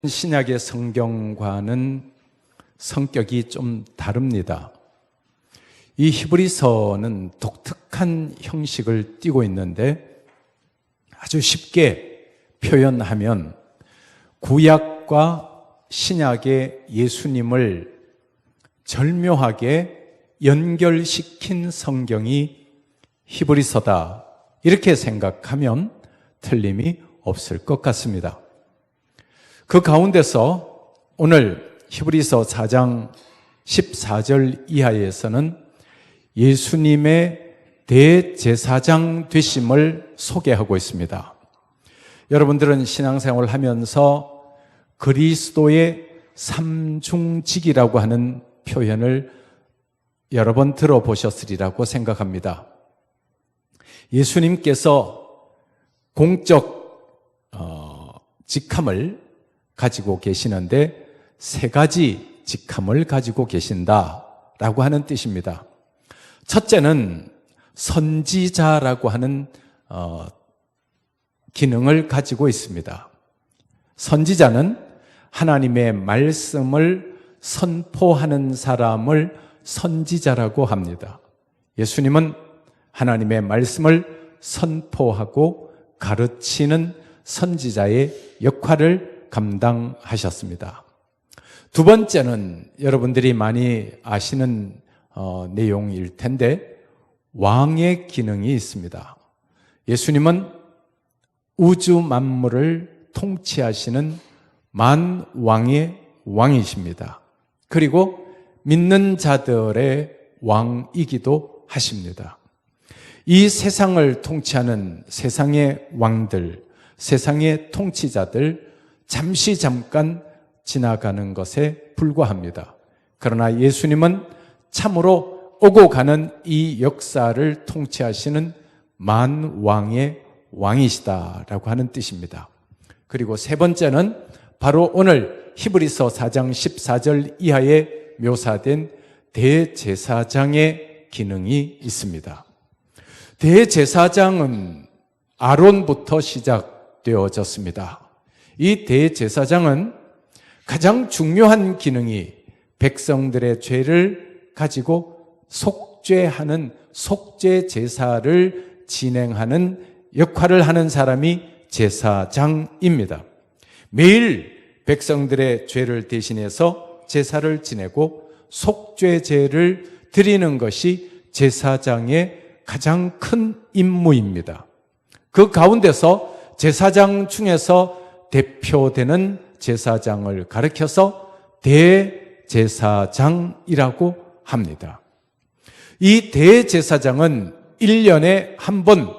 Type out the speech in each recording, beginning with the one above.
신약의 성경과는 성격이 좀 다릅니다. 이 히브리서는 독특한 형식을 띠고 있는데 아주 쉽게 표현하면 구약과 신약의 예수님을 절묘하게 연결시킨 성경이 히브리서다, 이렇게 생각하면 틀림이 없을 것 같습니다. 그 가운데서 오늘 히브리서 4장 14절 이하에서는 예수님의 대제사장 되심을 소개하고 있습니다. 여러분들은 신앙생활을 하면서 그리스도의 삼중직이라고 하는 표현을 여러 번 들어보셨으리라고 생각합니다. 예수님께서 공적 직함을 가지고 계시는데 세 가지 직함을 가지고 계신다라고 하는 뜻입니다. 첫째는 선지자라고 하는 기능을 가지고 있습니다. 선지자는 하나님의 말씀을 선포하는 사람을 선지자라고 합니다. 예수님은 하나님의 말씀을 선포하고 가르치는 선지자의 역할을 감당하셨습니다. 두 번째는 여러분들이 많이 아시는 내용일 텐데 왕의 기능이 있습니다. 예수님은 우주 만물을 통치하시는 만왕의 왕이십니다. 그리고 믿는 자들의 왕이기도 하십니다. 이 세상을 통치하는 세상의 왕들, 세상의 통치자들 잠깐 지나가는 것에 불과합니다. 그러나 예수님은 참으로 오고 가는 이 역사를 통치하시는 만왕의 왕이시다라고 하는 뜻입니다. 그리고 세 번째는 바로 오늘 히브리서 4장 14절 이하에 묘사된 대제사장의 기능이 있습니다. 대제사장은 아론부터 시작되어졌습니다. 이 대제사장은 가장 중요한 기능이 백성들의 죄를 가지고 속죄하는 속죄 제사를 진행하는 역할을 하는 사람이 제사장입니다. 매일 백성들의 죄를 대신해서 제사를 지내고 속죄제를 드리는 것이 제사장의 가장 큰 임무입니다. 그 가운데서 제사장 중에서 대표되는 제사장을 가리켜서 대제사장이라고 합니다. 이 대제사장은 1년에 한 번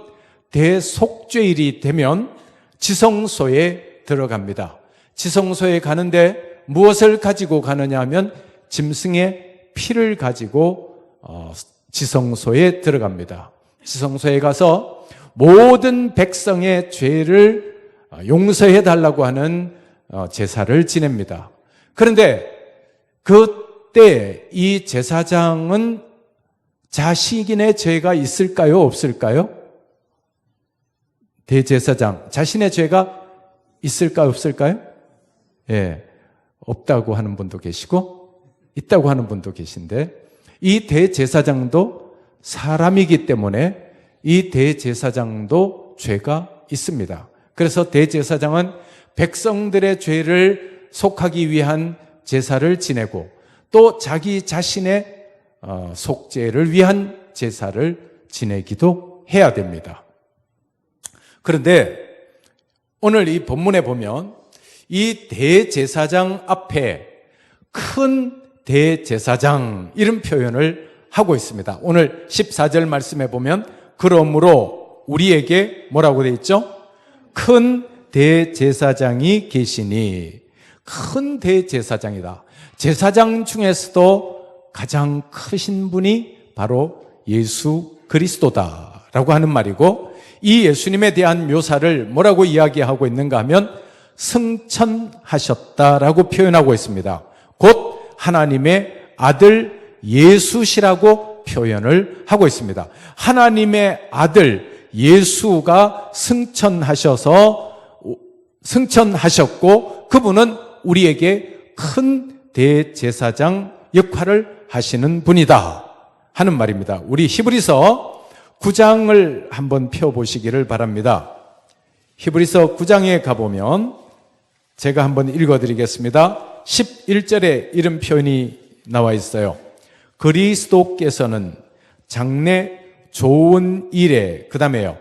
대속죄일이 되면 지성소에 들어갑니다. 지성소에 가는데 무엇을 가지고 가느냐 하면 짐승의 피를 가지고 지성소에 들어갑니다. 지성소에 가서 모든 백성의 죄를 용서해 달라고 하는 제사를 지냅니다. 그런데 그때 이 제사장은 자신의 죄가 있을까요? 없을까요? 대제사장, 자신의 죄가 있을까요? 없을까요? 예, 없다고 하는 분도 계시고 있다고 하는 분도 계신데, 이 대제사장도 사람이기 때문에 이 대제사장도 죄가 있습니다. 그래서 대제사장은 백성들의 죄를 속하기 위한 제사를 지내고 또 자기 자신의 속죄를 위한 제사를 지내기도 해야 됩니다. 그런데 오늘 이 본문에 보면 이 대제사장 앞에 큰 대제사장 이런 표현을 하고 있습니다. 오늘 14절 말씀에 보면 그러므로 우리에게 뭐라고 되어 있죠? 큰 대제사장이 계시니, 큰 대제사장이다. 제사장 중에서도 가장 크신 분이 바로 예수 그리스도다라고 하는 말이고, 이 예수님에 대한 묘사를 뭐라고 이야기하고 있는가 하면 승천하셨다라고 표현하고 있습니다. 곧 하나님의 아들 예수시라고 표현을 하고 있습니다. 하나님의 아들 예수가 승천하셨고 그분은 우리에게 큰 대제사장 역할을 하시는 분이다 하는 말입니다. 우리 히브리서 9장을 한번 펴보시기를 바랍니다. 히브리서 9장에 가보면 제가 한번 읽어드리겠습니다. 11절에 이런 표현이 나와 있어요. 그리스도께서는 장래 좋은 일에, 그 다음에요,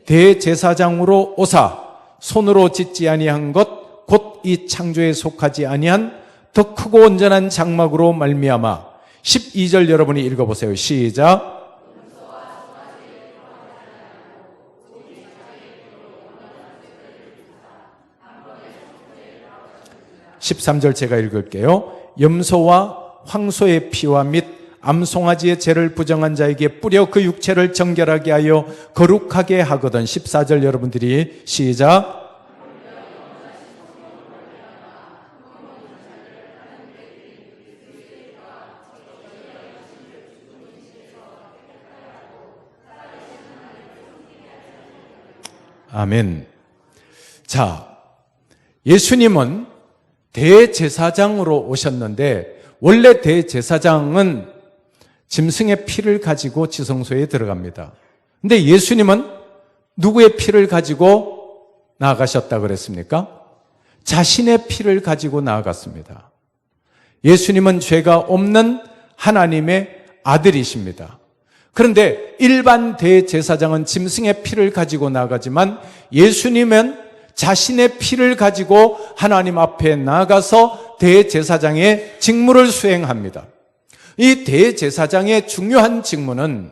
대제사장으로 오사 손으로 짓지 아니한 것 곧 이 창조에 속하지 아니한 더 크고 온전한 장막으로 말미암아. 12절 여러분이 읽어보세요. 시작. 13절 제가 읽을게요. 염소와 황소의 피와 및 암송아지의 죄를 부정한 자에게 뿌려 그 육체를 정결하게 하여 거룩하게 하거든. 14절 여러분들이 시작. '아멘. 자, 예수님은 대제사장으로 오셨는데 원래 대제사장은 짐승의 피를 가지고 지성소에 들어갑니다. 근데 예수님은 누구의 피를 가지고 나아가셨다 그랬습니까? 자신의 피를 가지고 나아갔습니다. 예수님은 죄가 없는 하나님의 아들이십니다. 그런데 일반 대제사장은 짐승의 피를 가지고 나아가지만 예수님은 자신의 피를 가지고 하나님 앞에 나아가서 대제사장의 직무를 수행합니다. 이 대제사장의 중요한 직무는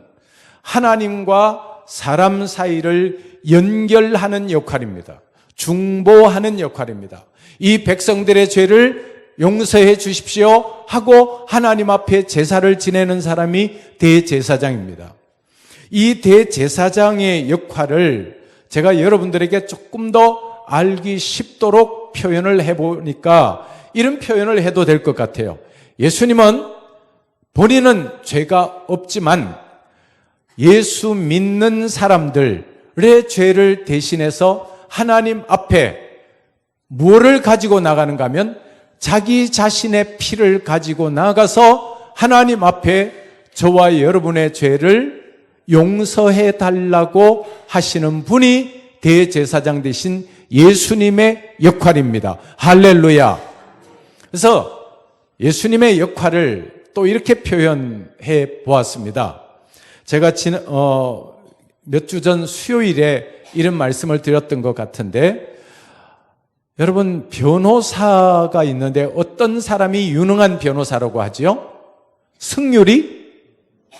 하나님과 사람 사이를 연결하는 역할입니다. 중보하는 역할입니다. 이 백성들의 죄를 용서해 주십시오 하고 하나님 앞에 제사를 지내는 사람이 대제사장입니다. 이 대제사장의 역할을 제가 여러분들에게 조금 더 알기 쉽도록 표현을 해보니까 이런 표현을 해도 될 것 같아요. 예수님은 본인은 죄가 없지만 예수 믿는 사람들의 죄를 대신해서 하나님 앞에 무엇을 가지고 나가는가 하면 자기 자신의 피를 가지고 나가서 하나님 앞에 저와 여러분의 죄를 용서해 달라고 하시는 분이 대제사장 되신 예수님의 역할입니다. 할렐루야. 그래서 예수님의 역할을 또 이렇게 표현해 보았습니다. 제가 몇 주 전 수요일에 이런 말씀을 드렸던 것 같은데, 여러분, 변호사가 있는데 어떤 사람이 유능한 변호사라고 하죠? 승률이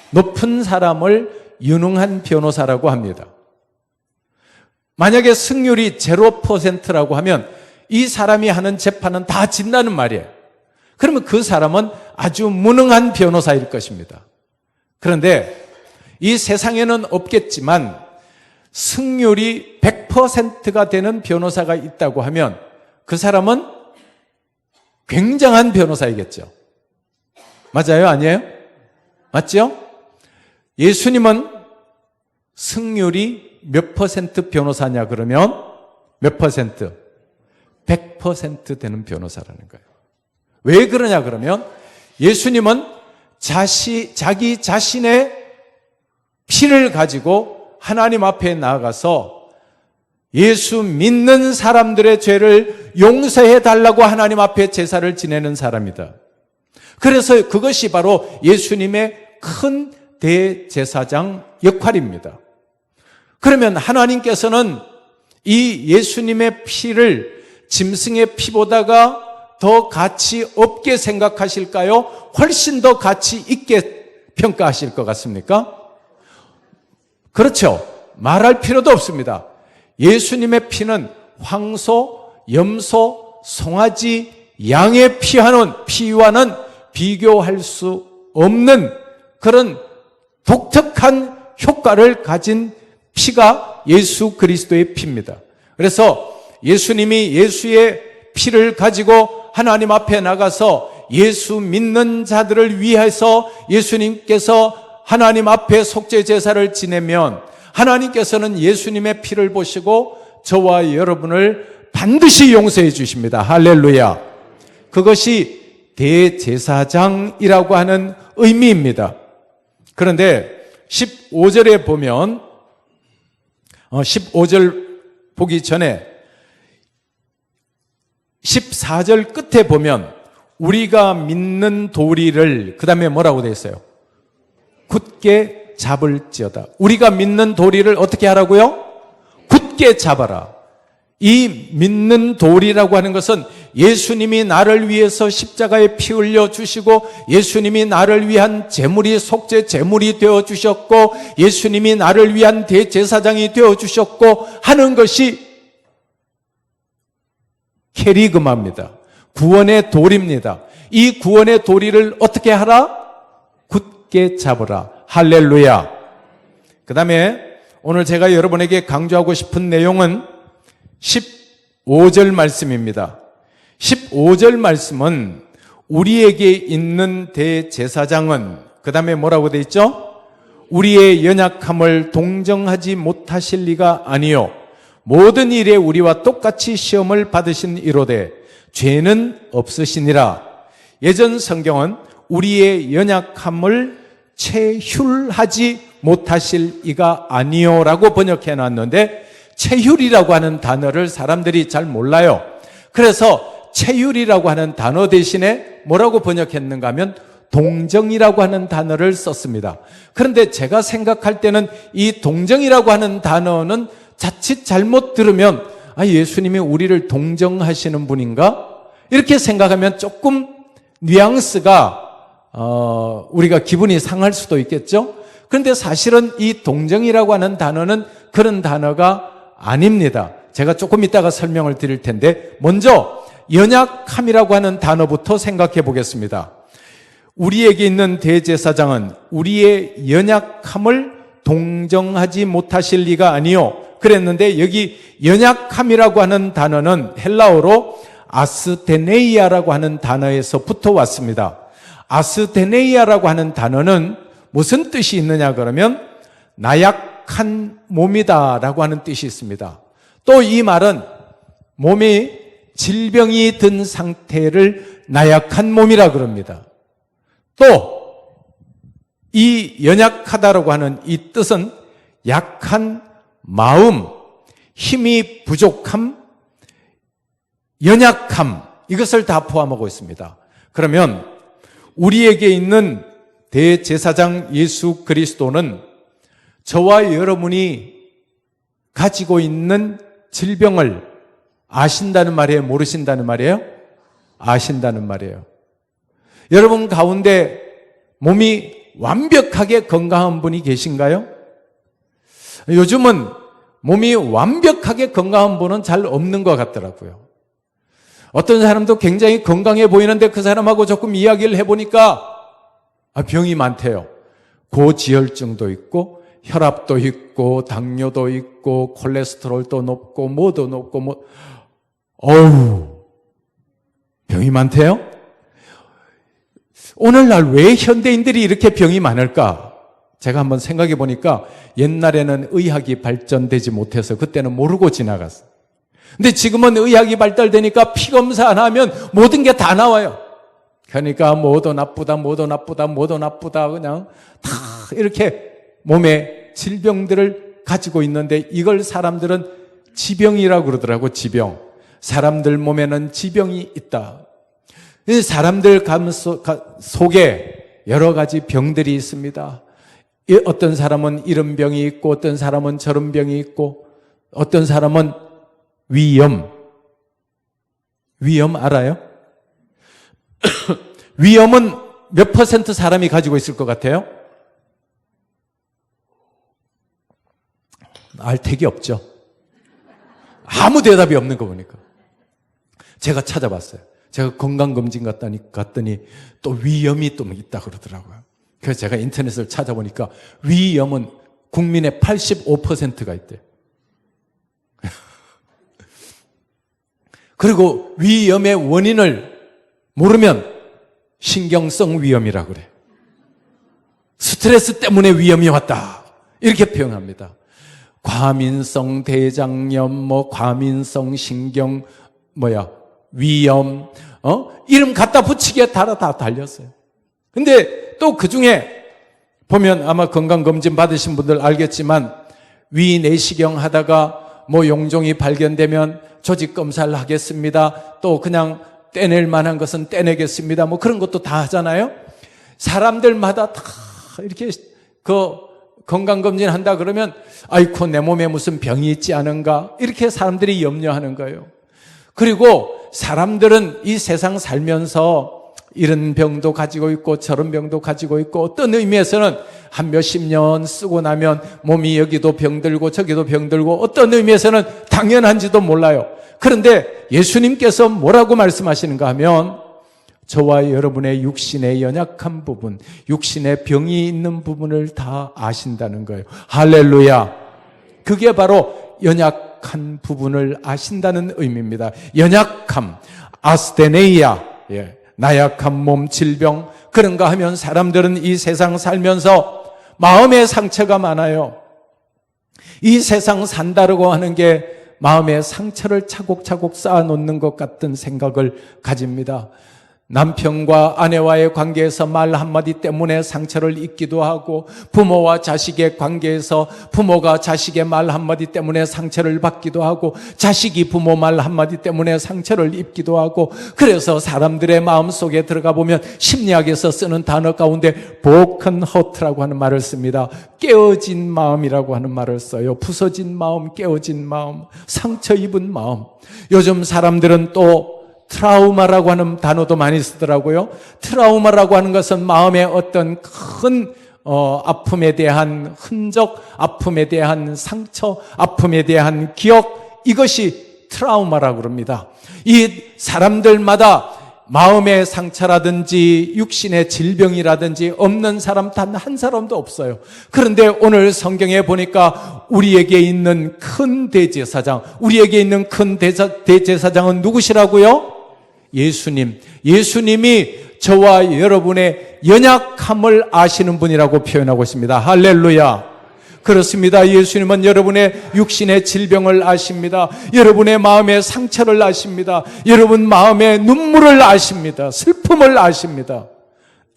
높은 사람을 유능한 변호사라고 합니다. 만약에 승률이 0%라고 하면 이 사람이 하는 재판은 다 진다는 말이에요. 그러면 그 사람은 아주 무능한 변호사일 것입니다. 그런데 이 세상에는 없겠지만 승률이 100%가 되는 변호사가 있다고 하면 그 사람은 굉장한 변호사이겠죠. 맞아요? 아니에요? 맞죠? 예수님은 승률이 몇 퍼센트 변호사냐 그러면 몇 퍼센트? 100% 되는 변호사라는 거예요. 왜 그러냐 그러면 예수님은 자기 자신의 피를 가지고 하나님 앞에 나아가서 예수 믿는 사람들의 죄를 용서해 달라고 하나님 앞에 제사를 지내는 사람이다. 그래서 그것이 바로 예수님의 큰 대제사장 역할입니다. 그러면 하나님께서는 이 예수님의 피를 짐승의 피보다가 더 가치 없게 생각하실까요? 훨씬 더 가치 있게 평가하실 것 같습니까? 그렇죠. 말할 필요도 없습니다. 예수님의 피는 황소, 염소, 송아지, 양의 피와는 비교할 수 없는 그런 독특한 효과를 가진 피가 예수 그리스도의 피입니다. 그래서 예수님이 예수의 피를 가지고 하나님 앞에 나가서 예수 믿는 자들을 위해서 예수님께서 하나님 앞에 속죄 제사를 지내면 하나님께서는 예수님의 피를 보시고 저와 여러분을 반드시 용서해 주십니다. 할렐루야. 그것이 대제사장이라고 하는 의미입니다. 그런데 15절에 보면 15절 보기 전에 14절 끝에 보면 우리가 믿는 도리를 그 다음에 뭐라고 되어 있어요? 굳게 잡을지어다. 우리가 믿는 도리를 어떻게 하라고요? 굳게 잡아라. 이 믿는 도리라고 하는 것은 예수님이 나를 위해서 십자가에 피 흘려 주시고 예수님이 나를 위한 제물이 속죄 제물이 되어 주셨고 예수님이 나를 위한 대제사장이 되어 주셨고 하는 것이 캐리그마입니다. 구원의 도리입니다. 이 구원의 도리를 어떻게 하라? 굳게 잡으라. 할렐루야. 그 다음에 오늘 제가 여러분에게 강조하고 싶은 내용은 15절 말씀입니다. 15절 말씀은 우리에게 있는 대제사장은 그 다음에 뭐라고 되어 있죠? 우리의 연약함을 동정하지 못하실 리가 아니요 모든 일에 우리와 똑같이 시험을 받으신 이로되 죄는 없으시니라. 예전 성경은 우리의 연약함을 체휼하지 못하실 이가 아니요라고 번역해 놨는데 체휼이라고 하는 단어를 사람들이 잘 몰라요. 그래서 체휼이라고 하는 단어 대신에 뭐라고 번역했는가 하면 동정이라고 하는 단어를 썼습니다. 그런데 제가 생각할 때는 이 동정이라고 하는 단어는 자칫 잘못 들으면 예수님이 우리를 동정하시는 분인가? 이렇게 생각하면 조금 뉘앙스가 우리가 기분이 상할 수도 있겠죠? 그런데 사실은 이 동정이라고 하는 단어는 그런 단어가 아닙니다. 제가 조금 이따가 설명을 드릴 텐데 먼저 연약함이라고 하는 단어부터 생각해 보겠습니다. 우리에게 있는 대제사장은 우리의 연약함을 동정하지 못하실 리가 아니요 그랬는데 여기 연약함이라고 하는 단어는 헬라어로 아스테네이아라고 하는 단어에서 붙어 왔습니다. 아스테네이아라고 하는 단어는 무슨 뜻이 있느냐 그러면 나약한 몸이다라고 하는 뜻이 있습니다. 또 이 말은 몸에 질병이 든 상태를 나약한 몸이라 그럽니다. 또 이 연약하다라고 하는 이 뜻은 약한 마음, 힘이 부족함, 연약함 이것을 다 포함하고 있습니다. 그러면 우리에게 있는 대제사장 예수 그리스도는 저와 여러분이 가지고 있는 질병을 아신다는 말이에요? 모르신다는 말이에요? 아신다는 말이에요. 여러분 가운데 몸이 완벽하게 건강한 분이 계신가요? 요즘은 몸이 완벽하게 건강한 분은 잘 없는 것 같더라고요. 어떤 사람도 굉장히 건강해 보이는데 그 사람하고 조금 이야기를 해보니까 병이 많대요. 고지혈증도 있고 혈압도 있고 당뇨도 있고 콜레스테롤도 높고 뭐도 높고 병이 많대요? 오늘날 왜 현대인들이 이렇게 병이 많을까? 제가 한번 생각해 보니까 옛날에는 의학이 발전되지 못해서 그때는 모르고 지나갔어요. 근데 지금은 의학이 발달되니까 피 검사 안 하면 모든 게 다 나와요. 그러니까 뭐도 나쁘다 그냥 다 이렇게 몸에 질병들을 가지고 있는데 이걸 사람들은 지병이라고 그러더라고. 지병. 사람들 몸에는 지병이 있다. 사람들 속에 여러 가지 병들이 있습니다. 어떤 사람은 이런 병이 있고 어떤 사람은 저런 병이 있고 어떤 사람은 위염 알아요? 위염은 몇 퍼센트 사람이 가지고 있을 것 같아요? 알택이 없죠. 아무 대답이 없는 거 보니까. 제가 찾아봤어요. 제가 건강검진 갔더니 또 위염이 또 있다 그러더라고요. 그래서 제가 인터넷을 찾아보니까 위염은 국민의 85%가 있대요. 그리고 위염의 원인을 모르면 신경성 위염이라고 그래. 스트레스 때문에 위염이 왔다. 이렇게 표현합니다. 과민성 대장염, 과민성 신경, 위염, 이름 갖다 붙이기에 다 달렸어요. 근데 또 그 중에 보면 아마 건강검진 받으신 분들 알겠지만 위 내시경 하다가 뭐 용종이 발견되면 조직 검사를 하겠습니다. 또 그냥 떼낼 만한 것은 떼내겠습니다. 뭐 그런 것도 다 하잖아요. 사람들마다 다 이렇게 그 건강검진 한다 그러면 아이고 내 몸에 무슨 병이 있지 않은가 이렇게 사람들이 염려하는 거예요. 그리고 사람들은 이 세상 살면서 이런 병도 가지고 있고 저런 병도 가지고 있고 어떤 의미에서는 한 몇십 년 쓰고 나면 몸이 여기도 병들고 저기도 병들고 어떤 의미에서는 당연한지도 몰라요. 그런데 예수님께서 뭐라고 말씀하시는가 하면 저와 여러분의 육신의 연약한 부분, 육신의 병이 있는 부분을 다 아신다는 거예요. 할렐루야. 그게 바로 연약한 부분을 아신다는 의미입니다. 연약함, 아스테네이아, 나약한 몸, 질병, 그런가 하면 사람들은 이 세상 살면서 마음의 상처가 많아요. 이 세상 산다고 하는 게 마음의 상처를 차곡차곡 쌓아놓는 것 같은 생각을 가집니다. 남편과 아내와의 관계에서 말 한마디 때문에 상처를 입기도 하고 부모와 자식의 관계에서 부모가 자식의 말 한마디 때문에 상처를 받기도 하고 자식이 부모 말 한마디 때문에 상처를 입기도 하고 그래서 사람들의 마음속에 들어가 보면 심리학에서 쓰는 단어 가운데 broken heart라고 하는 말을 씁니다. 깨어진 마음이라고 하는 말을 써요. 부서진 마음, 깨어진 마음, 상처 입은 마음. 요즘 사람들은 또 트라우마라고 하는 단어도 많이 쓰더라고요. 트라우마라고 하는 것은 마음의 어떤 큰 아픔에 대한 흔적, 아픔에 대한 상처, 아픔에 대한 기억, 이것이 트라우마라고 그럽니다. 이 사람들마다 마음의 상처라든지 육신의 질병이라든지 없는 사람 단 한 사람도 없어요. 그런데 오늘 성경에 보니까 우리에게 있는 큰 대제사장, 우리에게 있는 큰 대제사장은 누구시라고요? 예수님. 예수님이 저와 여러분의 연약함을 아시는 분이라고 표현하고 있습니다. 할렐루야. 그렇습니다. 예수님은 여러분의 육신의 질병을 아십니다. 여러분의 마음의 상처를 아십니다. 여러분 마음의 눈물을 아십니다. 슬픔을 아십니다.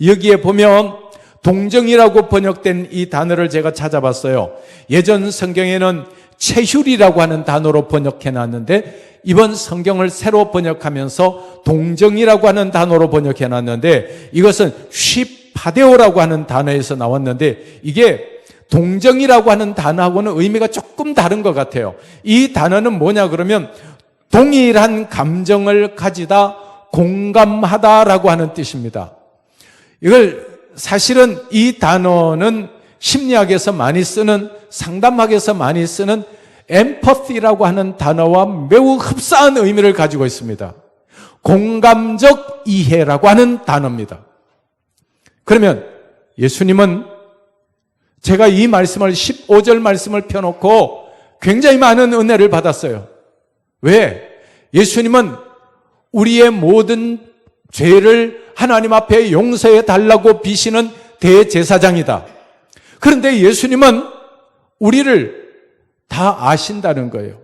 여기에 보면 동정이라고 번역된 이 단어를 제가 찾아봤어요. 예전 성경에는 체휼이라고 하는 단어로 번역해 놨는데 이번 성경을 새로 번역하면서 동정이라고 하는 단어로 번역해 놨는데 이것은 쉬파데오라고 하는 단어에서 나왔는데 이게 동정이라고 하는 단어하고는 의미가 조금 다른 것 같아요. 이 단어는 뭐냐 그러면 동일한 감정을 가지다, 공감하다라고 하는 뜻입니다. 이걸 사실은 이 단어는 심리학에서 많이 쓰는, 상담학에서 많이 쓰는 empathy라고 하는 단어와 매우 흡사한 의미를 가지고 있습니다. 공감적 이해라고 하는 단어입니다. 그러면 예수님은 제가 이 말씀을 15절 말씀을 펴놓고 굉장히 많은 은혜를 받았어요. 왜? 예수님은 우리의 모든 죄를 하나님 앞에 용서해 달라고 비시는 대제사장이다. 그런데 예수님은 우리를 다 아신다는 거예요.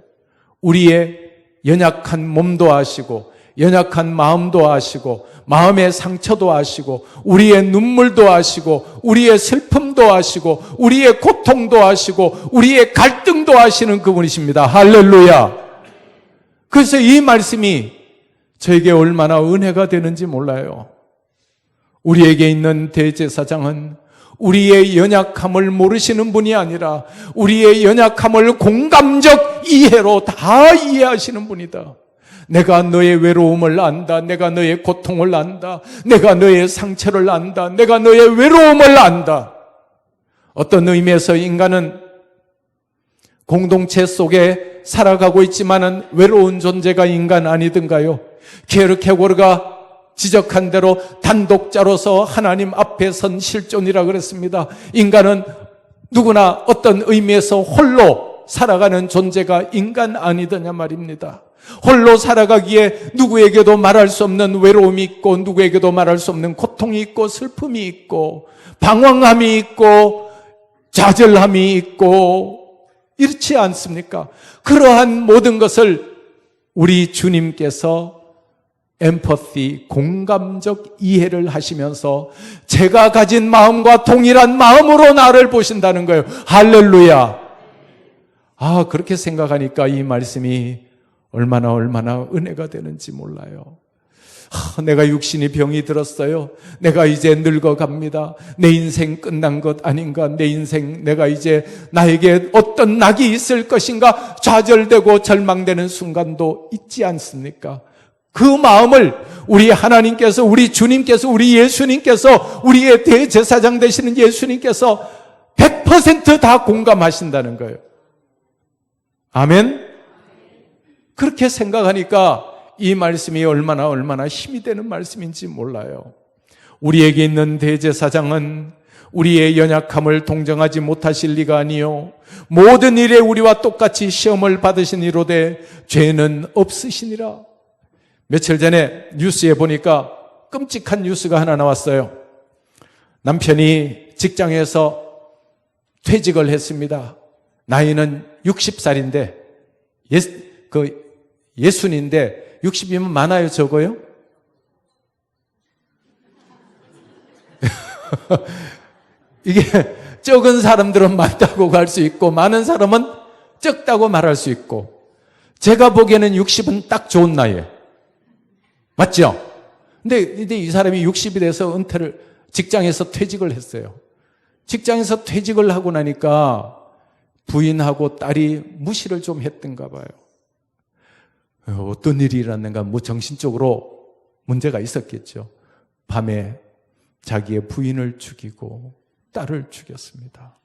우리의 연약한 몸도 아시고 연약한 마음도 아시고 마음의 상처도 아시고 우리의 눈물도 아시고 우리의 슬픔도 아시고 우리의 고통도 아시고 우리의 갈등도 아시는 그분이십니다. 할렐루야. 그래서 이 말씀이 저에게 얼마나 은혜가 되는지 몰라요. 우리에게 있는 대제사장은 우리의 연약함을 모르시는 분이 아니라 우리의 연약함을 공감적 이해로 다 이해하시는 분이다. 내가 너의 외로움을 안다. 내가 너의 고통을 안다. 내가 너의 상처를 안다. 내가 너의 외로움을 안다. 어떤 의미에서 인간은 공동체 속에 살아가고 있지만은 외로운 존재가 인간 아니든가요? 케르케고르가 지적한 대로 단독자로서 하나님 앞에 선 실존이라 그랬습니다. 인간은 누구나 어떤 의미에서 홀로 살아가는 존재가 인간 아니더냐 말입니다. 홀로 살아가기에 누구에게도 말할 수 없는 외로움이 있고 누구에게도 말할 수 없는 고통이 있고 슬픔이 있고 방황함이 있고 좌절함이 있고 이렇지 않습니까? 그러한 모든 것을 우리 주님께서 엠퍼시, 공감적 이해를 하시면서 제가 가진 마음과 동일한 마음으로 나를 보신다는 거예요. 할렐루야. 그렇게 생각하니까 이 말씀이 얼마나 은혜가 되는지 몰라요. 내가 육신이 병이 들었어요. 내가 이제 늙어갑니다. 내 인생 끝난 것 아닌가? 내 인생 내가 이제 나에게 어떤 낙이 있을 것인가? 좌절되고 절망되는 순간도 있지 않습니까? 그 마음을 우리 하나님께서, 우리 주님께서, 우리 예수님께서, 우리의 대제사장 되시는 예수님께서 100% 다 공감하신다는 거예요. 아멘? 그렇게 생각하니까 이 말씀이 얼마나 힘이 되는 말씀인지 몰라요. 우리에게 있는 대제사장은 우리의 연약함을 동정하지 못하실 리가 아니요 모든 일에 우리와 똑같이 시험을 받으신 이로되 죄는 없으시니라. 며칠 전에 뉴스에 보니까 끔찍한 뉴스가 하나 나왔어요. 남편이 직장에서 퇴직을 했습니다. 나이는 60살인데 예순인데 60이면 많아요, 적어요? 이게 적은 사람들은 많다고 할 수 있고 많은 사람은 적다고 말할 수 있고, 제가 보기에는 60은 딱 좋은 나이예요. 맞죠? 근데 이 사람이 60이 돼서 직장에서 퇴직을 했어요. 직장에서 퇴직을 하고 나니까 부인하고 딸이 무시를 좀 했던가 봐요. 어떤 일이 일어났는가, 정신적으로 문제가 있었겠죠. 밤에 자기의 부인을 죽이고 딸을 죽였습니다.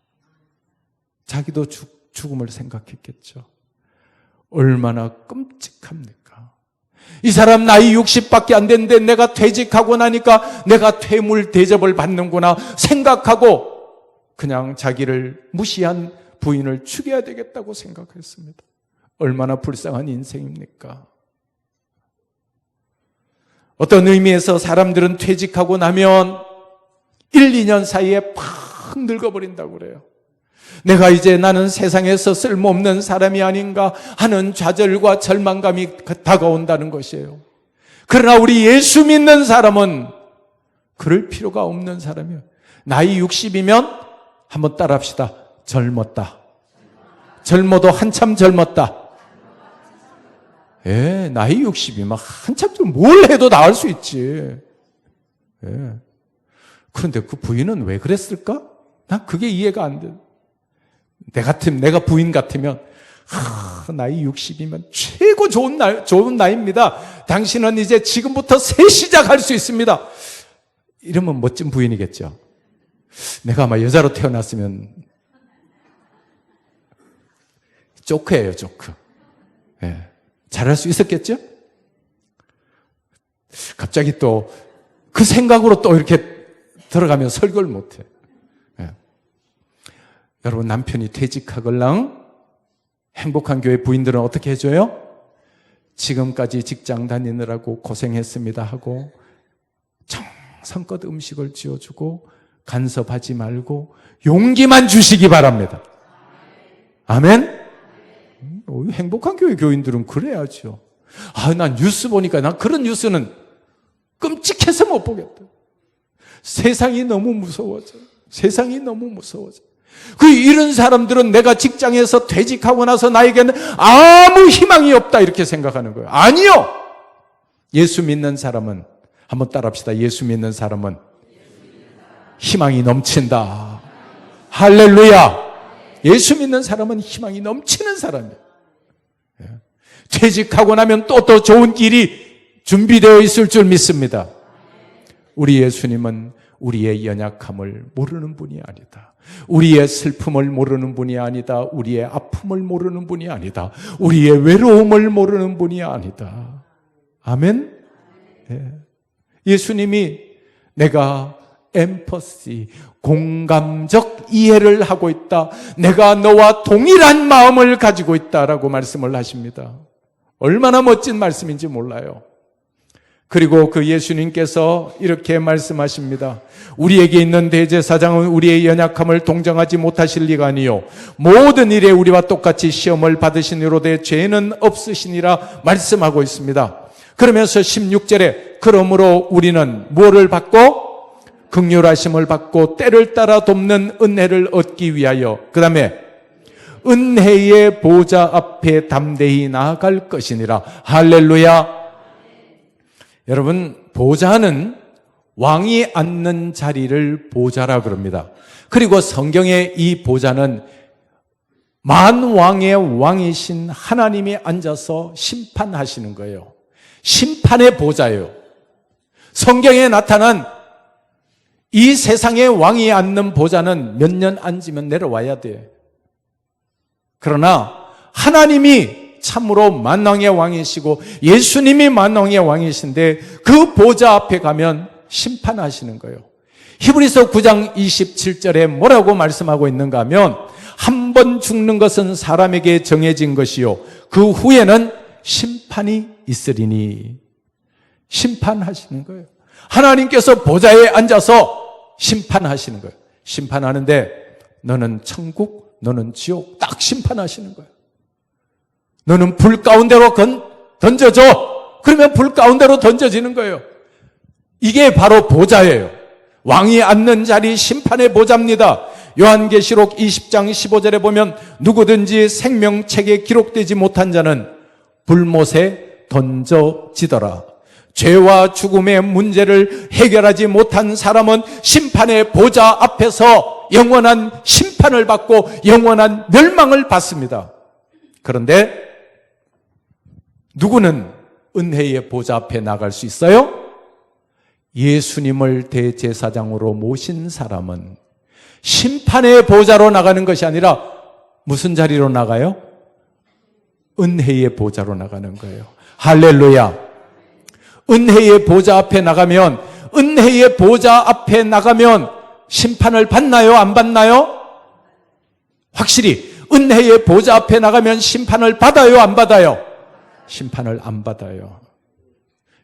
자기도 죽음을 생각했겠죠. 얼마나 끔찍합니까? 이 사람 나이 60밖에 안 됐는데 내가 퇴직하고 나니까 내가 퇴물 대접을 받는구나 생각하고 그냥 자기를 무시한 부인을 죽여야 되겠다고 생각했습니다. 얼마나 불쌍한 인생입니까? 어떤 의미에서 사람들은 퇴직하고 나면 1, 2년 사이에 팍 늙어버린다고 그래요. 내가 이제 나는 세상에서 쓸모없는 사람이 아닌가 하는 좌절과 절망감이 다가온다는 것이에요. 그러나 우리 예수 믿는 사람은 그럴 필요가 없는 사람이에요. 나이 60이면 한번 따라합시다. 젊었다. 젊어도 한참 젊었다. 나이 60이면 한참 뭘 해도 나을 수 있지. 그런데 그 부인은 왜 그랬을까? 난 그게 이해가 안 돼. 내가 부인 같으면, 나이 60이면 최고 좋은 나이입니다. 당신은 이제 지금부터 새 시작할 수 있습니다. 이러면 멋진 부인이겠죠. 내가 아마 여자로 태어났으면, 조크예요, 조크. 잘할 수 있었겠죠? 갑자기 또 그 생각으로 또 이렇게 들어가면 설교를 못해. 여러분, 남편이 퇴직하걸랑 행복한 교회 부인들은 어떻게 해줘요? 지금까지 직장 다니느라고 고생했습니다 하고 정성껏 음식을 지어주고 간섭하지 말고 용기만 주시기 바랍니다. 아멘? 행복한 교회 교인들은 그래야죠. 난 뉴스 보니까 난 그런 뉴스는 끔찍해서 못 보겠다. 세상이 너무 무서워져. 세상이 너무 무서워져. 이런 사람들은 내가 직장에서 퇴직하고 나서 나에게는 아무 희망이 없다 이렇게 생각하는 거예요. 아니요. 예수 믿는 사람은, 한번 따라합시다. 예수 믿는 사람은 희망이 넘친다. 할렐루야. 예수 믿는 사람은 희망이 넘치는 사람이에요. 퇴직하고 나면 또 더 좋은 길이 준비되어 있을 줄 믿습니다. 우리 예수님은 우리의 연약함을 모르는 분이 아니다. 우리의 슬픔을 모르는 분이 아니다. 우리의 아픔을 모르는 분이 아니다. 우리의 외로움을 모르는 분이 아니다. 아멘? 예수님이 내가 엠퍼시, 공감적 이해를 하고 있다. 내가 너와 동일한 마음을 가지고 있다라고 말씀을 하십니다. 얼마나 멋진 말씀인지 몰라요. 그리고 그 예수님께서 이렇게 말씀하십니다. 우리에게 있는 대제사장은 우리의 연약함을 동정하지 못하실 리가 아니요 모든 일에 우리와 똑같이 시험을 받으시니로되 죄는 없으시니라 말씀하고 있습니다. 그러면서 16절에 그러므로 우리는 뭐를 받고? 긍휼하심을 받고 때를 따라 돕는 은혜를 얻기 위하여 그 다음에 은혜의 보좌 앞에 담대히 나아갈 것이니라. 할렐루야. 여러분, 보좌는 왕이 앉는 자리를 보좌라 그럽니다. 그리고 성경에 이 보좌는 만왕의 왕이신 하나님이 앉아서 심판하시는 거예요. 심판의 보좌예요. 성경에 나타난 이 세상의 왕이 앉는 보좌는 몇 년 앉으면 내려와야 돼. 그러나 하나님이 참으로 만왕의 왕이시고 예수님이 만왕의 왕이신데 그 보좌 앞에 가면 심판하시는 거예요. 히브리서 9장 27절에 뭐라고 말씀하고 있는가 하면 한 번 죽는 것은 사람에게 정해진 것이요 그 후에는 심판이 있으리니. 심판하시는 거예요. 하나님께서 보좌에 앉아서 심판하시는 거예요. 심판하는데 너는 천국, 너는 지옥 딱 심판하시는 거예요. 너는 불 가운데로 던져져. 그러면 불 가운데로 던져지는 거예요. 이게 바로 보좌예요. 왕이 앉는 자리 심판의 보좌입니다. 요한계시록 20장 15절에 보면 누구든지 생명책에 기록되지 못한 자는 불못에 던져지더라. 죄와 죽음의 문제를 해결하지 못한 사람은 심판의 보좌 앞에서 영원한 심판을 받고 영원한 멸망을 받습니다. 그런데 누구는 은혜의 보좌 앞에 나갈 수 있어요? 예수님을 대제사장으로 모신 사람은 심판의 보좌로 나가는 것이 아니라 무슨 자리로 나가요? 은혜의 보좌로 나가는 거예요. 할렐루야. 은혜의 보좌 앞에 나가면, 은혜의 보좌 앞에 나가면 심판을 받나요? 안 받나요? 확실히 은혜의 보좌 앞에 나가면 심판을 받아요? 안 받아요? 심판을 안 받아요.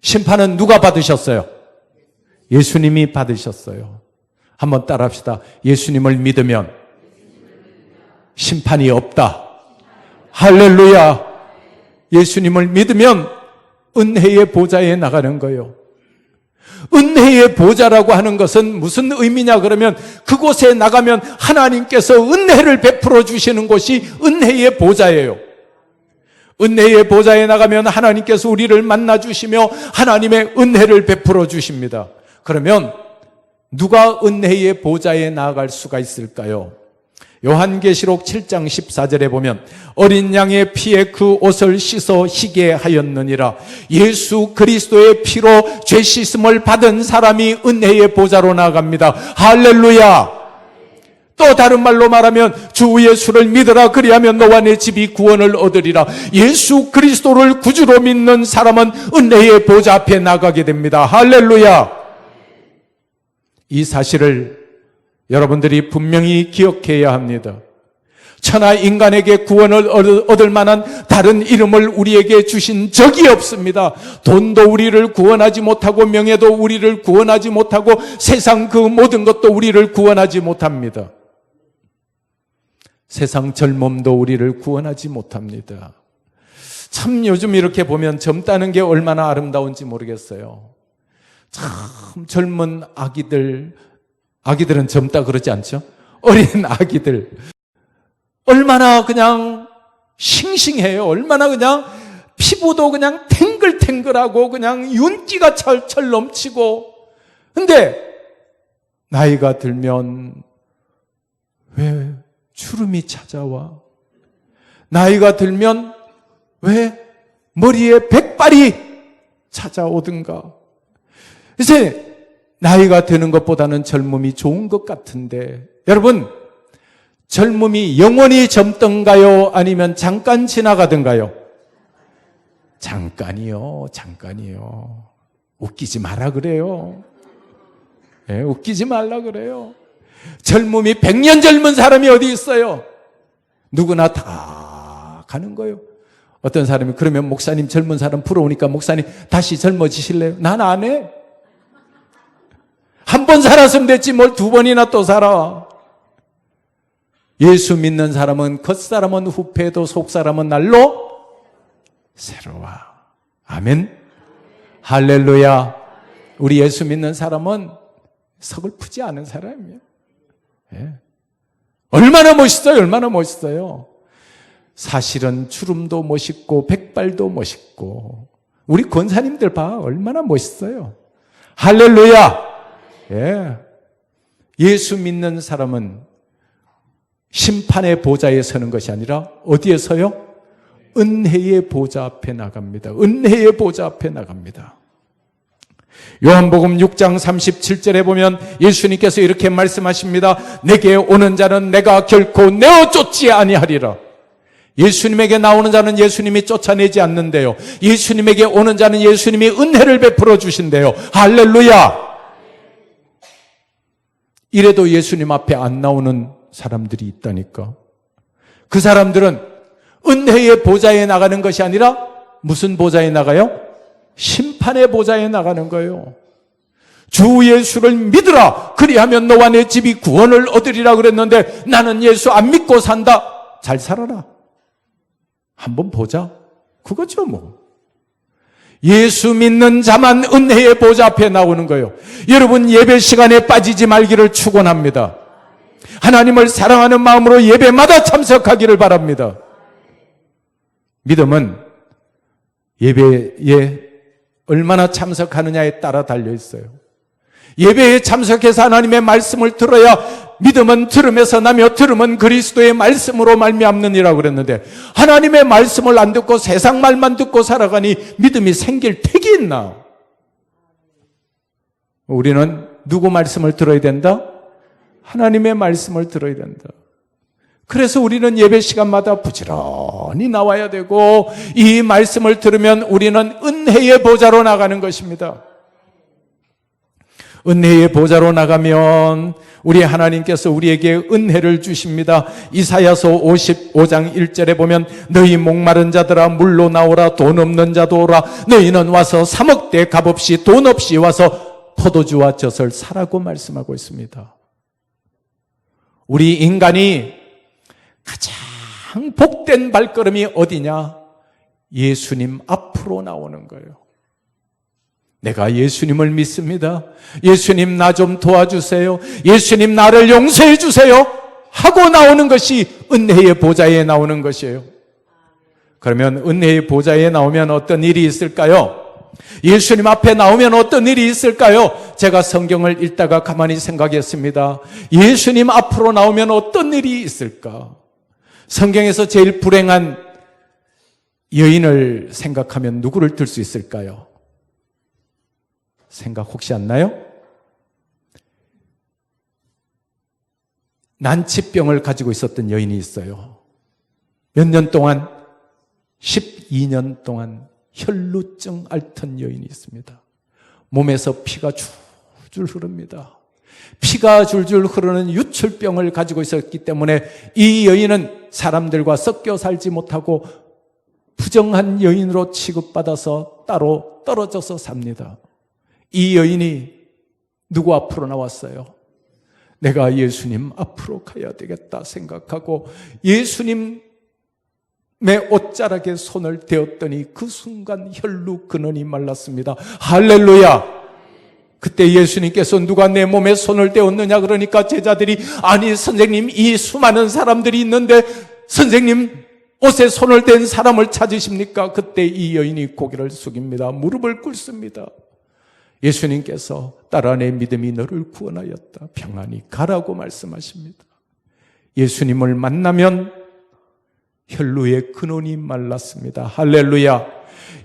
심판은 누가 받으셨어요? 예수님이 받으셨어요. 한번 따라합시다. 예수님을 믿으면 심판이 없다. 할렐루야. 예수님을 믿으면 은혜의 보좌에 나가는 거예요. 은혜의 보좌라고 하는 것은 무슨 의미냐 그러면 그곳에 나가면 하나님께서 은혜를 베풀어 주시는 곳이 은혜의 보좌예요. 은혜의 보좌에 나가면 하나님께서 우리를 만나 주시며 하나님의 은혜를 베풀어 주십니다. 그러면 누가 은혜의 보좌에 나아갈 수가 있을까요? 요한계시록 7장 14절에 보면 어린 양의 피에 그 옷을 씻어 희게 하였느니라. 예수 그리스도의 피로 죄 씻음을 받은 사람이 은혜의 보좌로 나아갑니다. 할렐루야. 또 다른 말로 말하면 주 예수를 믿으라 그리하면 너와 내 집이 구원을 얻으리라. 예수 그리스도를 구주로 믿는 사람은 은혜의 보좌 앞에 나가게 됩니다. 할렐루야. 이 사실을 여러분들이 분명히 기억해야 합니다. 천하 인간에게 구원을 얻을 만한 다른 이름을 우리에게 주신 적이 없습니다. 돈도 우리를 구원하지 못하고 명예도 우리를 구원하지 못하고 세상 그 모든 것도 우리를 구원하지 못합니다. 세상 젊음도 우리를 구원하지 못합니다. 참 요즘 이렇게 보면 젊다는 게 얼마나 아름다운지 모르겠어요. 참 젊은 아기들은 젊다 그러지 않죠? 어린 아기들 얼마나 그냥 싱싱해요. 얼마나 그냥 피부도 그냥 탱글탱글하고 그냥 윤기가 철철 넘치고. 근데 나이가 들면 왜 주름이 찾아와? 나이가 들면 왜 머리에 백발이 찾아오든가? 이제 나이가 드는 것보다는 젊음이 좋은 것 같은데 여러분, 젊음이 영원히 젊던가요? 아니면 잠깐 지나가던가요? 잠깐이요. 웃기지 마라 그래요. 네, 웃기지 말라 그래요. 젊음이 100년 젊은 사람이 어디 있어요? 누구나 다 가는 거예요. 어떤 사람이 그러면 목사님 젊은 사람 부러우니까 목사님 다시 젊어지실래요? 난 안 해. 한 번 살았으면 됐지 뭘 두 번이나 또 살아. 예수 믿는 사람은 겉사람은 후패도 속사람은 날로 새로워. 아멘. 할렐루야. 우리 예수 믿는 사람은 서글프지 않은 사람이에요. 예. 얼마나 멋있어요. 얼마나 멋있어요. 사실은 주름도 멋있고 백발도 멋있고 우리 권사님들 봐. 얼마나 멋있어요. 할렐루야. 예. 예수 믿는 사람은 심판의 보좌에 서는 것이 아니라 어디에 서요? 은혜의 보좌 앞에 나갑니다. 은혜의 보좌 앞에 나갑니다. 요한복음 6장 37절에 보면 예수님께서 이렇게 말씀하십니다. 내게 오는 자는 내가 결코 내어 쫓지 아니하리라. 예수님에게 나오는 자는 예수님이 쫓아내지 않는데요. 예수님에게 오는 자는 예수님이 은혜를 베풀어 주신대요. 할렐루야. 이래도 예수님 앞에 안 나오는 사람들이 있다니까. 그 사람들은 은혜의 보좌에 나가는 것이 아니라 무슨 보좌에 나가요? 심판의 보좌에 나가는 거예요. 주 예수를 믿으라. 그리하면 너와 내 집이 구원을 얻으리라 그랬는데 나는 예수 안 믿고 산다. 잘 살아라. 한번 보자. 그거죠 뭐. 예수 믿는 자만 은혜의 보좌 앞에 나오는 거예요. 여러분 예배 시간에 빠지지 말기를 축원합니다. 하나님을 사랑하는 마음으로 예배마다 참석하기를 바랍니다. 믿음은 예배에 얼마나 참석하느냐에 따라 달려 있어요. 예배에 참석해서 하나님의 말씀을 들어야 믿음은 들음에서 나며 들음은 그리스도의 말씀으로 말미암느니라고 그랬는데 하나님의 말씀을 안 듣고 세상 말만 듣고 살아가니 믿음이 생길 택이 있나? 우리는 누구 말씀을 들어야 된다? 하나님의 말씀을 들어야 된다. 그래서 우리는 예배 시간마다 부지런히 나와야 되고 이 말씀을 들으면 우리는 은혜의 보좌로 나가는 것입니다. 은혜의 보좌로 나가면 우리 하나님께서 우리에게 은혜를 주십니다. 이사야서 55장 1절에 보면 너희 목마른 자들아 물로 나오라. 돈 없는 자도 오라. 너희는 와서 사먹되 값없이 돈 없이 와서 포도주와 젖을 사라고 말씀하고 있습니다. 우리 인간이 가장 복된 발걸음이 어디냐? 예수님 앞으로 나오는 거예요. 내가 예수님을 믿습니다. 예수님 나 좀 도와주세요. 예수님 나를 용서해 주세요. 하고 나오는 것이 은혜의 보좌에 나오는 것이에요. 그러면 은혜의 보좌에 나오면 어떤 일이 있을까요? 예수님 앞에 나오면 어떤 일이 있을까요? 제가 성경을 읽다가 가만히 생각했습니다. 예수님 앞으로 나오면 어떤 일이 있을까? 성경에서 제일 불행한 여인을 생각하면 누구를 들 수 있을까요? 생각 혹시 안 나요? 난치병을 가지고 있었던 여인이 있어요. 몇 년 동안? 12년 동안 혈루증 앓던 여인이 있습니다. 몸에서 피가 줄줄 흐릅니다. 피가 줄줄 흐르는 유출병을 가지고 있었기 때문에 이 여인은 사람들과 섞여 살지 못하고 부정한 여인으로 취급받아서 따로 떨어져서 삽니다. 이 여인이 누구 앞으로 나왔어요? 내가 예수님 앞으로 가야 되겠다 생각하고 예수님의 옷자락에 손을 대었더니 그 순간 혈루 근원이 말랐습니다. 할렐루야! 그때 예수님께서 누가 내 몸에 손을 대었느냐 그러니까 제자들이 아니 선생님 이 수많은 사람들이 있는데 선생님 옷에 손을 댄 사람을 찾으십니까? 그때 이 여인이 고개를 숙입니다. 무릎을 꿇습니다. 예수님께서 딸아 내 믿음이 너를 구원하였다. 평안히 가라고 말씀하십니다. 예수님을 만나면 혈루의 근원이 말랐습니다. 할렐루야.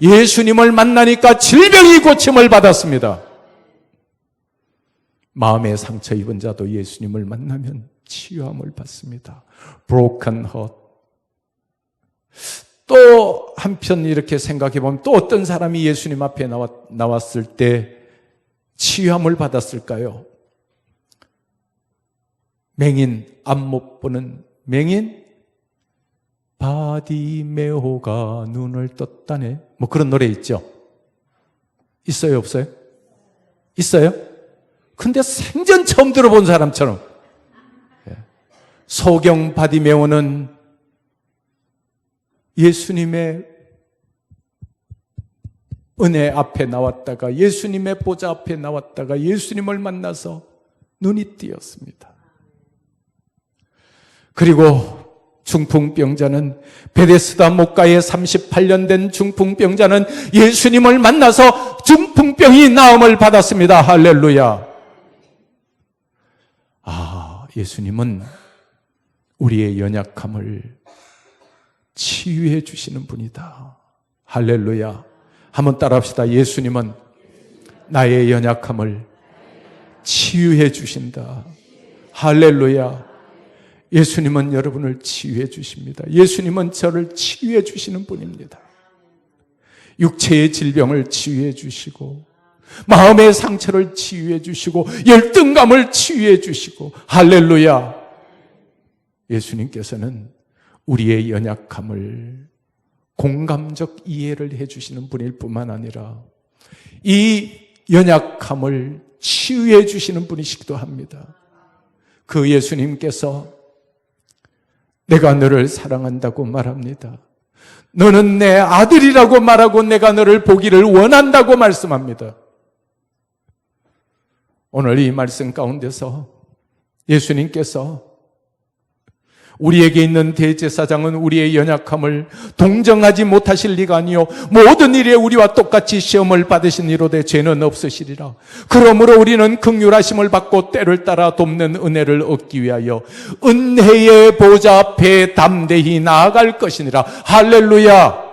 예수님을 만나니까 질병이 고침을 받았습니다. 마음의 상처 입은 자도 예수님을 만나면 치유함을 받습니다. Broken heart. 또 한편 이렇게 생각해 보면 또 어떤 사람이 예수님 앞에 나왔을 때 치유함을 받았을까요? 맹인, 앞 못 보는 맹인, 바디메오가 눈을 떴다네. 뭐 그런 노래 있죠? 있어요, 없어요? 있어요? 근데 생전 처음 들어본 사람처럼. 소경 바디메오는 예수님의 은혜 앞에 나왔다가 예수님의 보좌 앞에 나왔다가 예수님을 만나서 눈이 띄었습니다. 그리고 중풍병자는 베데스다 목가에 38년 된 중풍병자는 예수님을 만나서 중풍병이 나음을 받았습니다. 할렐루야. 예수님은 우리의 연약함을 치유해 주시는 분이다. 할렐루야. 한번 따라합시다. 예수님은 나의 연약함을 치유해 주신다. 할렐루야. 예수님은 여러분을 치유해 주십니다. 예수님은 저를 치유해 주시는 분입니다. 육체의 질병을 치유해 주시고 마음의 상처를 치유해 주시고 열등감을 치유해 주시고 할렐루야. 예수님께서는 우리의 연약함을 공감적 이해를 해주시는 분일 뿐만 아니라 이 연약함을 치유해 주시는 분이시기도 합니다. 그 예수님께서 내가 너를 사랑한다고 말합니다. 너는 내 아들이라고 말하고 내가 너를 보기를 원한다고 말씀합니다. 오늘 이 말씀 가운데서 예수님께서 우리에게 있는 대제사장은 우리의 연약함을 동정하지 못하실 리가 아니요 모든 일에 우리와 똑같이 시험을 받으신 이로되 죄는 없으시리라. 그러므로 우리는 긍휼하심을 받고 때를 따라 돕는 은혜를 얻기 위하여 은혜의 보좌 앞에 담대히 나아갈 것이니라. 할렐루야.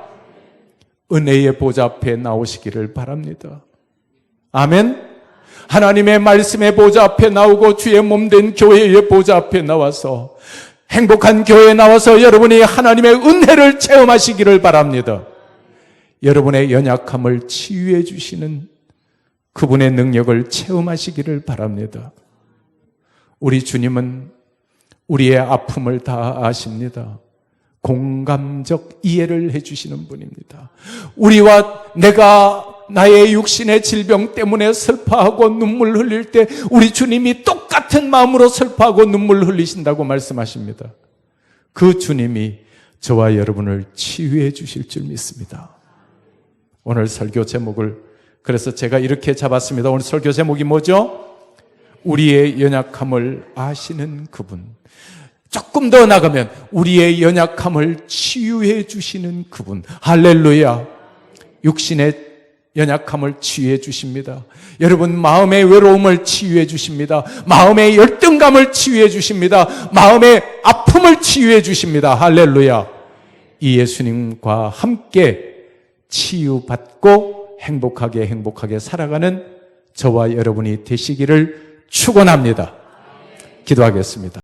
은혜의 보좌 앞에 나오시기를 바랍니다. 아멘. 하나님의 말씀의 보좌 앞에 나오고 주의 몸된 교회의 보좌 앞에 나와서 행복한 교회에 나와서 여러분이 하나님의 은혜를 체험하시기를 바랍니다. 여러분의 연약함을 치유해 주시는 그분의 능력을 체험하시기를 바랍니다. 우리 주님은 우리의 아픔을 다 아십니다. 공감적 이해를 해주시는 분입니다. 우리와 내가 나의 육신의 질병 때문에 슬퍼하고 눈물 흘릴 때 우리 주님이 똑같은 마음으로 슬퍼하고 눈물 흘리신다고 말씀하십니다. 그 주님이 저와 여러분을 치유해 주실 줄 믿습니다. 오늘 설교 제목을 그래서 제가 이렇게 잡았습니다. 오늘 설교 제목이 뭐죠? 우리의 연약함을 아시는 그분. 조금 더 나가면 우리의 연약함을 치유해 주시는 그분. 할렐루야. 육신의 연약함을 치유해 주십니다. 여러분 마음의 외로움을 치유해 주십니다. 마음의 열등감을 치유해 주십니다. 마음의 아픔을 치유해 주십니다. 할렐루야. 이 예수님과 함께 치유받고 행복하게 살아가는 저와 여러분이 되시기를 축원합니다. 기도하겠습니다.